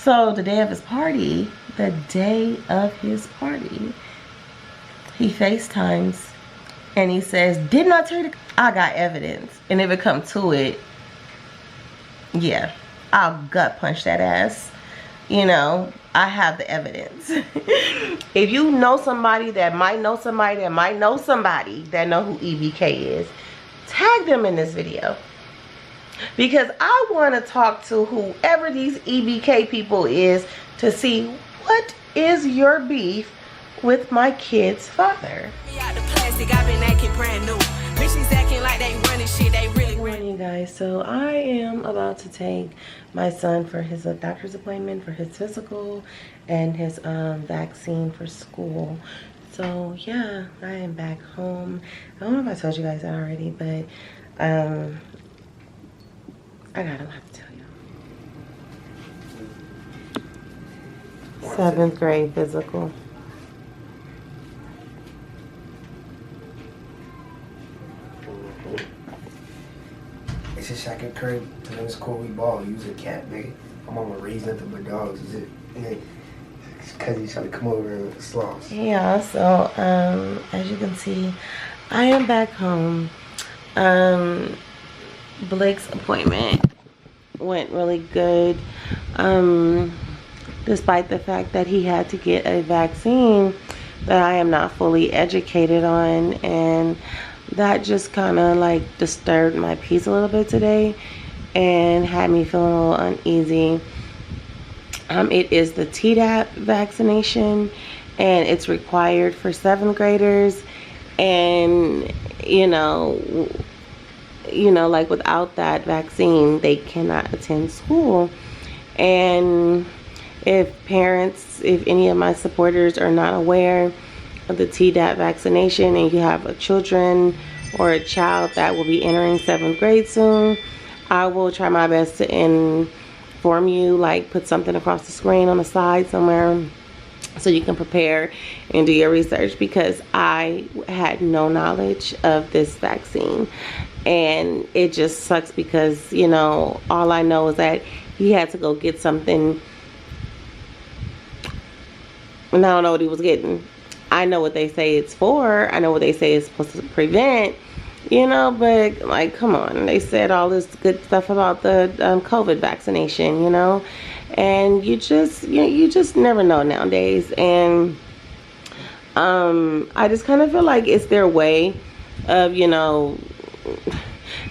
So the day of his party, he FaceTimes and he says, didn't I tell you I got evidence? And if it come to it, yeah, I'll gut punch that ass. You know, I have the evidence. If you know somebody that might know somebody that might know somebody that know who EBK is, tag them in this video. Because I want to talk to whoever these EBK people is to see what is your beef with my kid's father. Good morning, guys. So I am about to take my son for his doctor's appointment for his physical and his vaccine for school. So yeah, I am back home. I don't know if I told you guys that already, but I got a lot to tell you. 7th grade physical. It's just I can curb to the school we ball. Use a cat, nigga. My mama raised nothing but dogs. Is it? It's cause he's trying to come over and sloths. Yeah. So as you can see, I am back home. Blake's appointment went really good, despite the fact that he had to get a vaccine that I am not fully educated on, and that just kind of like disturbed my peace a little bit today and had me feeling a little uneasy. It is the Tdap vaccination and it's required for 7th graders, and you know, like without that vaccine they cannot attend school. And if any of my supporters are not aware of the Tdap vaccination and you have a children or a child that will be entering 7th grade soon, I will try my best to inform you, like put something across the screen on the side somewhere so you can prepare and do your research, because I had no knowledge of this vaccine. And it just sucks because, you know, all I know is that he had to go get something, and I don't know what he was getting. I know what they say it's for. I know what they say it's supposed to prevent, you know, but like, come on. They said all this good stuff about the COVID vaccination, you know, and you just never know nowadays. And I just kind of feel like it's their way of, you know,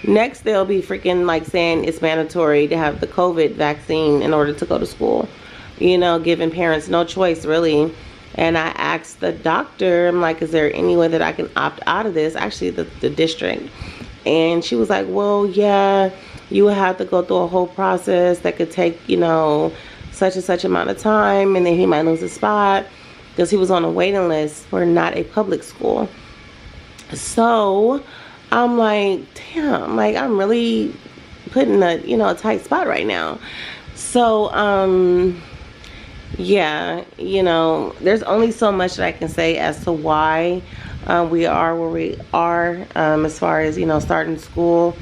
next they'll be freaking like saying it's mandatory to have the COVID vaccine in order to go to school, you know, giving parents no choice really. And I asked the doctor, I'm like, is there any way that I can opt out of this? Actually, the district. And she was like, well, yeah, you would have to go through a whole process that could take, you know, such and such amount of time. And then he might lose his spot because he was on a waiting list for not a public school. So I'm like, damn, like I'm really put in a, you know, a tight spot right now. So, yeah, you know, there's only so much that I can say as to why we are where we are, as far as, you know, starting school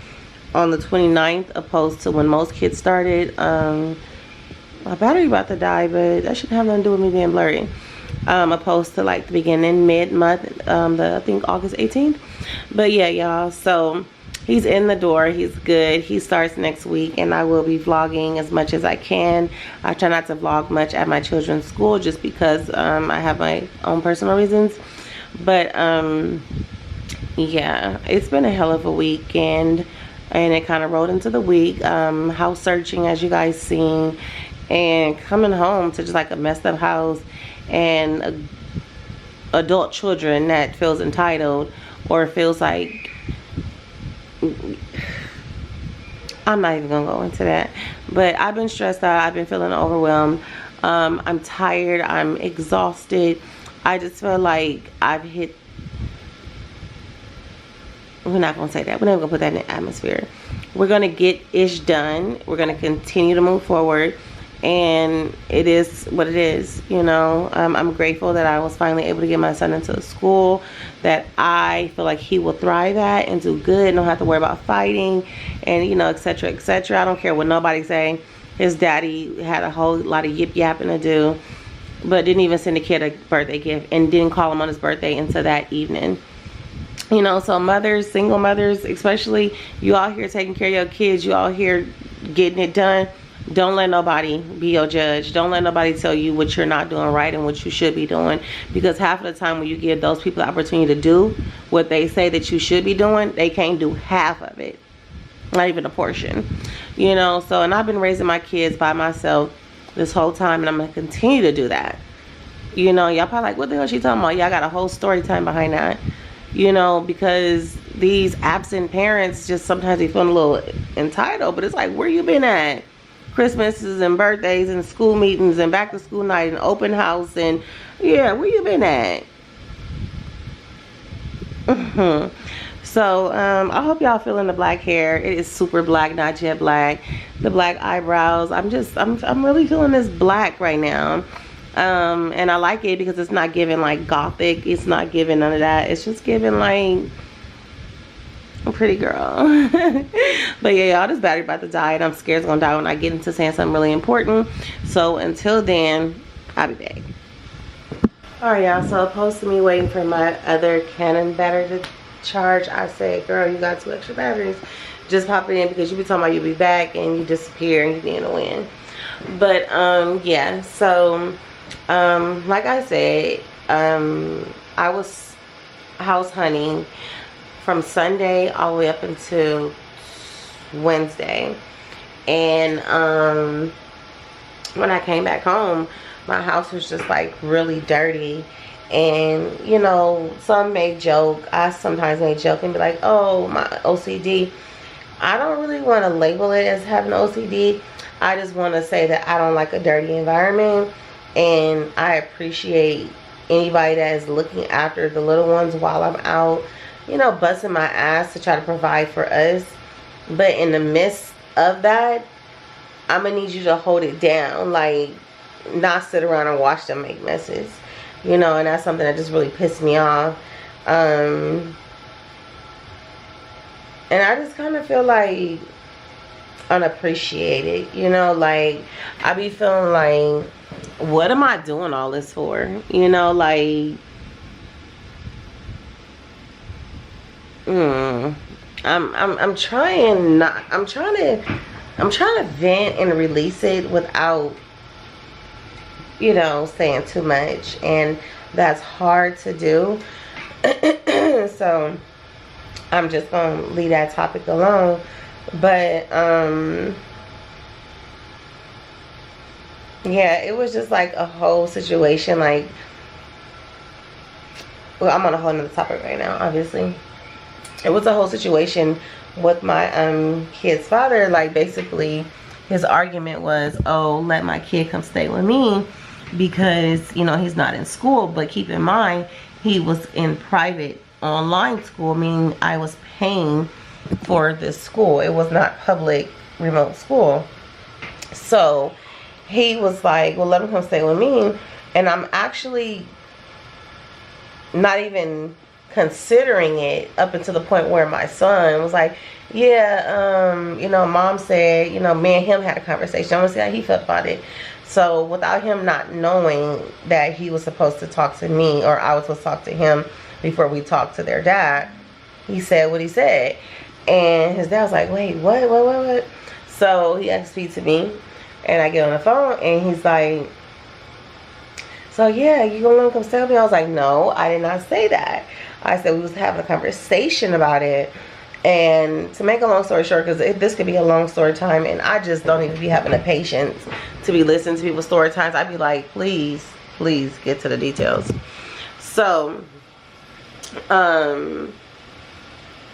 on the 29th opposed to when most kids started. My battery about to die, but that shouldn't have nothing to do with me being blurry. Opposed to like the beginning, mid-month, I think August 18th. But yeah, y'all, so he's in the door. He's good. He starts next week, and I will be vlogging as much as I can. I try not to vlog much at my children's school just because I have my own personal reasons. But yeah, it's been a hell of a weekend, and it kind of rolled into the week. House searching, as you guys seen, and coming home to just like a messed up house and adult children that feels entitled or feels like, I'm not even gonna go into that, but I've been stressed out. I've been feeling overwhelmed. I'm tired. I'm exhausted. I just feel like I've hit, we're not gonna say that. We're never gonna put that in the atmosphere. We're gonna get ish done. We're gonna continue to move forward, and it is what it is, you know. I'm grateful that I was finally able to get my son into a school that I feel like he will thrive at and do good, and don't have to worry about fighting and, you know, etc., etc. I don't care what nobody say. his daddy had a whole lot of yip yapping to do, but didn't even send the kid a birthday gift and didn't call him on his birthday until that evening. You know, so mothers, single mothers especially, you all here taking care of your kids, you all here getting it done. Don't let nobody be your judge. Don't let nobody tell you what you're not doing right and what you should be doing. Because half of the time when you give those people the opportunity to do what they say that you should be doing, they can't do half of it. Not even a portion. You know, so, and I've been raising my kids by myself this whole time, and I'm going to continue to do that. You know, y'all probably like, what the hell is she talking about? Y'all got a whole story time behind that. You know, because these absent parents just sometimes they feel a little entitled, but it's like, where you been at? Christmases and birthdays and school meetings and back to school night and open house and yeah, where you been at? So I hope y'all feeling the black hair. It is super black, not jet black. The black eyebrows. I'm really feeling this black right now. And I like it because it's not giving like gothic. It's not giving none of that. It's just giving like a pretty girl. But yeah, y'all, this battery about to die and I'm scared it's gonna die when I get into saying something really important. So until then, I'll be back. Alright y'all, so opposed to me waiting for my other Canon battery to charge, I said, girl, you got 2 extra batteries. Just pop it in because you be talking about you'll be back and you disappear and you be in the wind. But yeah, so like I said, I was house hunting from Sunday all the way up until Wednesday, and when I came back home, my house was just like really dirty. And you know, some may joke, I sometimes may joke and be like, oh, my OCD. I don't really want to label it as having OCD. I just want to say that I don't like a dirty environment, and I appreciate anybody that is looking after the little ones while I'm out, you know, busting my ass to try to provide for us. But in the midst of that, I'm gonna need you to hold it down, like not sit around and watch them make messes, you know. And that's something that just really pissed me off. And I just kind of feel like unappreciated, you know. Like I be feeling like, what am I doing all this for, you know? Like I'm trying to vent and release it without, you know, saying too much, and that's hard to do. So I'm just gonna leave that topic alone. But yeah, it was just like a whole situation. Like, well, I'm on a whole nother topic right now, obviously. It was a whole situation with my kid's father. Like, basically his argument was, oh, let my kid come stay with me because, you know, he's not in school. But keep in mind, he was in private online school, meaning I was paying for this school. It was not public remote school. So he was like, well, let him come stay with me. And I'm actually not even considering it up until the point where my son was like, yeah, you know, mom said, you know, me and him had a conversation. I want to see how he felt about it. So without him not knowing that he was supposed to talk to me, or I was supposed to talk to him before we talked to their dad, he said what he said. And his dad was like, wait, what? So he asked to speak to me, and I get on the phone, and he's like, so yeah, you gonna let him come stay with me? I was like, no, I did not say that. I said we was having a conversation about it. And to make a long story short, because this could be a long story time, and I just don't even be having the patience to be listening to people's story times. I'd be like, please get to the details. So I'm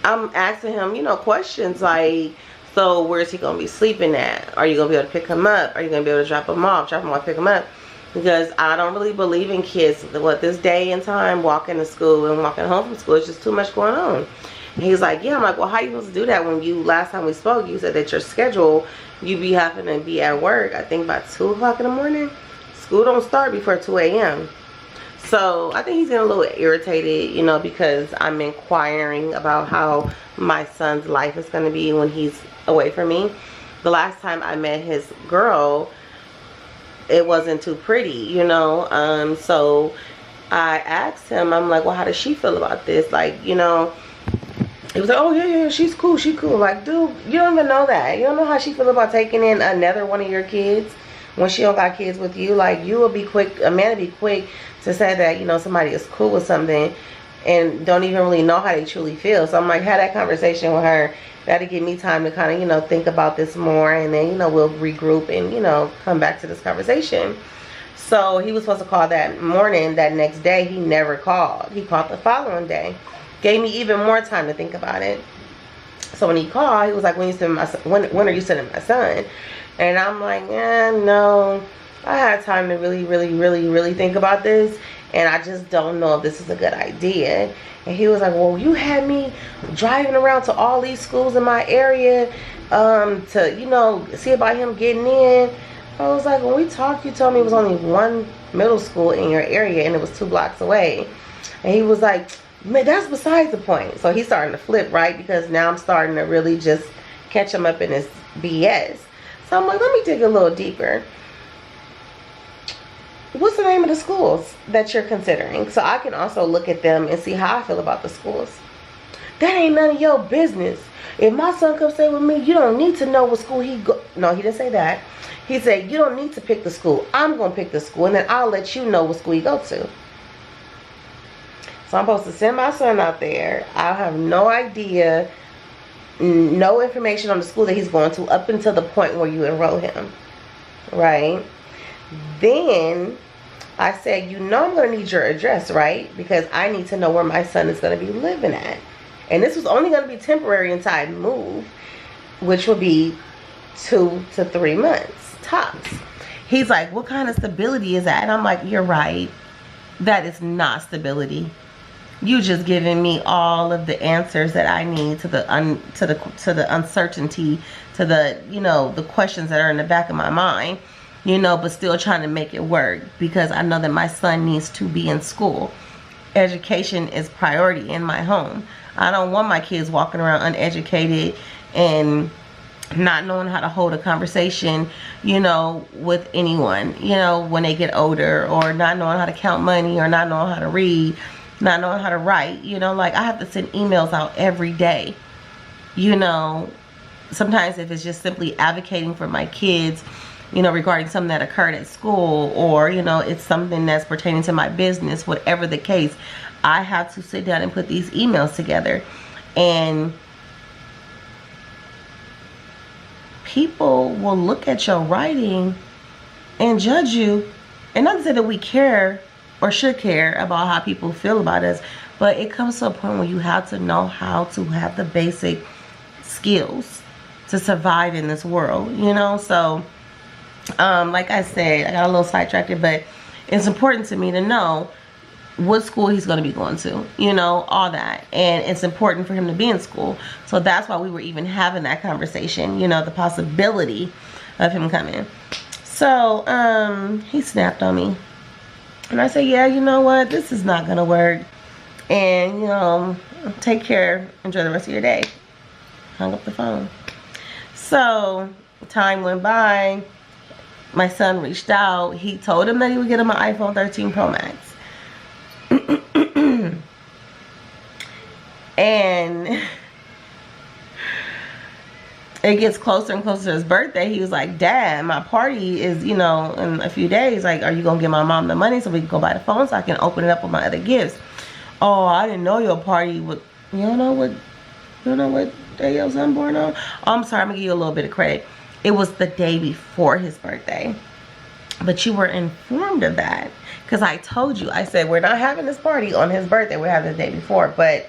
asking him, you know, questions like, so where's he gonna be sleeping at? Are you gonna be able to pick him up? Are you gonna be able to drop him off, pick him up? Because I don't really believe in kids, this day and time, walking to school and walking home from school. It's just too much going on. And he's like, yeah. I'm like, well, how you supposed to do that when last time we spoke, you said that your schedule, you be having to be at work, I think by 2 o'clock in the morning. School don't start before 2 a.m. So I think he's getting a little irritated, you know, because I'm inquiring about how my son's life is going to be when he's away from me. the last time I met his girl, it wasn't too pretty, you know. So I asked him, I'm like, well, how does she feel about this? Like, you know, he was like, oh yeah, she's cool, she cool. Like, dude, you don't even know that. You don't know how she feel about taking in another one of your kids when she don't got kids with you. Like, you will be quick, a man will be quick to say that, you know, somebody is cool with something and don't even really know how they truly feel. So I'm like, had that conversation with her. That'll give me time to kind of, you know, think about this more, and then, you know, we'll regroup and, you know, come back to this conversation. So he was supposed to call that morning. That next day, he never called. He called the following day. Gave me even more time to think about it. So when he called, he was like, when are you sending my son? And I'm like, no, I had time to really think about this, and I just don't know if this is a good idea. And he was like, well, you had me driving around to all these schools in my area to, you know, see about him getting in. I was like, when we talked, you told me it was only one middle school in your area and it was 2 blocks away. And he was like, man, that's besides the point. So he's starting to flip, right? Because now I'm starting to really just catch him up in his BS. So I'm like, let me dig a little deeper. What's the name of the schools that you're considering? So I can also look at them and see how I feel about the schools. That ain't none of your business. If my son comes stay with me, you don't need to know what school he go. No, he didn't say that. He said, you don't need to pick the school. I'm going to pick the school, and then I'll let you know what school he go to. So I'm supposed to send my son out there. I have no idea, no information on the school that he's going to up until the point where you enroll him. Right? Then I said, you know I'm going to need your address, right? Because I need to know where my son is going to be living at. And this was only going to be temporary until I move, which would be 2 to 3 months, tops. He's like, what kind of stability is that? And I'm like, you're right. That is not stability. You just giving me all of the answers that I need to the uncertainty, to the, you know, the questions that are in the back of my mind. You know, but still trying to make it work because I know that my son needs to be in school. Education is priority in my home. I don't want my kids walking around uneducated and not knowing how to hold a conversation, you know, with anyone, you know, when they get older, or not knowing how to count money, or not knowing how to read, not knowing how to write. You know, like I have to send emails out every day. You know, sometimes if it's just simply advocating for my kids, you know, regarding something that occurred at school, or, you know, it's something that's pertaining to my business, whatever the case, I have to sit down and put these emails together. And people will look at your writing and judge you. And not to say that we care or should care about how people feel about us, but it comes to a point where you have to know how to have the basic skills to survive in this world, you know. So like I said, I got a little sidetracked, but it's important to me to know what school he's going to be going to, you know, all that. And it's important for him to be in school. So that's why we were even having that conversation, you know, the possibility of him coming. So he snapped on me. And I said, yeah, you know what? This is not going to work. And, you know, take care. Enjoy the rest of your day. Hung up the phone. So time went by. My son reached out. He told him that he would get him an iPhone 13 Pro Max. And it gets closer and closer to his birthday. He was like, Dad, my party is, you know, in a few days. Like, are you going to give my mom the money so we can go buy the phone so I can open it up with my other gifts? Oh, I didn't know your party would, you don't know what day your son born on? Oh, I'm sorry, I'm going to give you a little bit of credit. It was the day before his birthday. But you were informed of that. Because I told you, I said, we're not having this party on his birthday. We're having the day before. But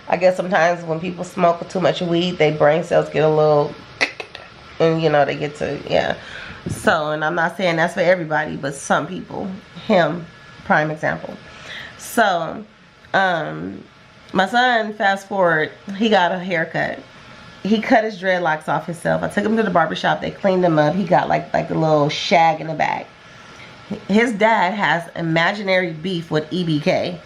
I guess sometimes when people smoke too much weed, their brain cells get a little, and you know, they get to, yeah. So, and I'm not saying that's for everybody, but some people. Him, prime example. So, my son, fast forward, he got a haircut. He cut his dreadlocks off himself. I took him to the barbershop. They cleaned him up. He got like a little shag in the back. His dad has imaginary beef with EBK.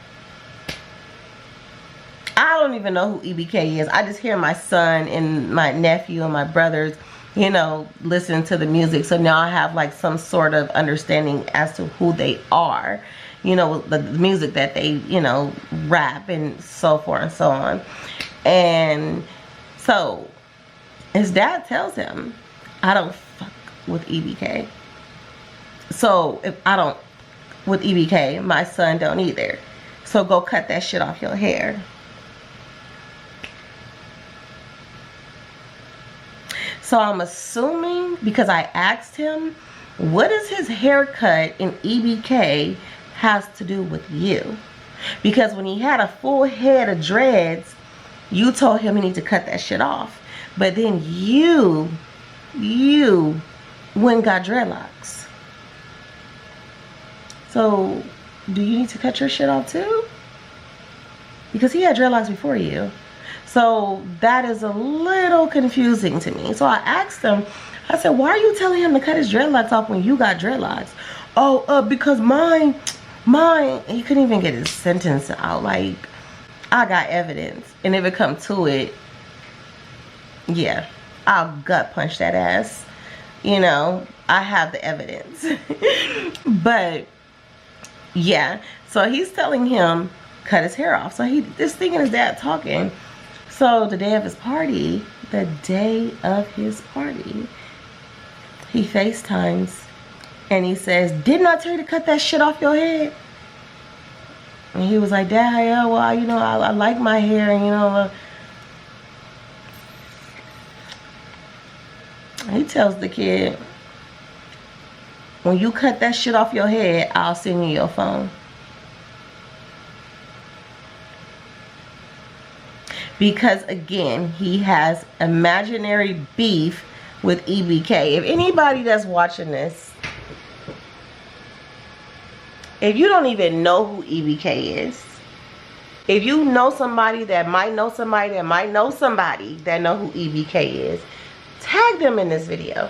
I don't even know who EBK is. I just hear my son and my nephew and my brothers you know, listening to the music. So now I have like some sort of understanding as to who they are, you know, the music that they, you know, rap and so forth and so on. And so his dad tells him, I don't fuck with EBK. So if I don't with EBK, my son don't either. So go cut that shit off your hair. So I'm assuming, because I asked him, what does his haircut in EBK has to do with you? Because when he had a full head of dreads, you told him he need to cut that shit off. But then you went and got dreadlocks. So do you need to cut your shit off too? Because he had dreadlocks before you. So that is a little confusing to me. So I asked him, I said, why are you telling him to cut his dreadlocks off when you got dreadlocks? Oh, because mine, he couldn't even get his sentence out. Like, I got evidence. And if it come to it, yeah, I'll gut punch that ass. You know, I have the evidence. But, yeah. So he's telling him, cut his hair off. So he this thinking his dad talking. So the day of his party, he FaceTimes and he says, didn't I tell you to cut that shit off your head? And he was like, Dad, yeah, well, you know, I like my hair, and you know. He tells the kid, when you cut that shit off your head, I'll send you your phone. Because again, he has imaginary beef with EBK. If anybody that's watching this, if you don't even know who EBK is, if you know somebody that might know somebody that might know somebody that know who EBK is, tag them in this video.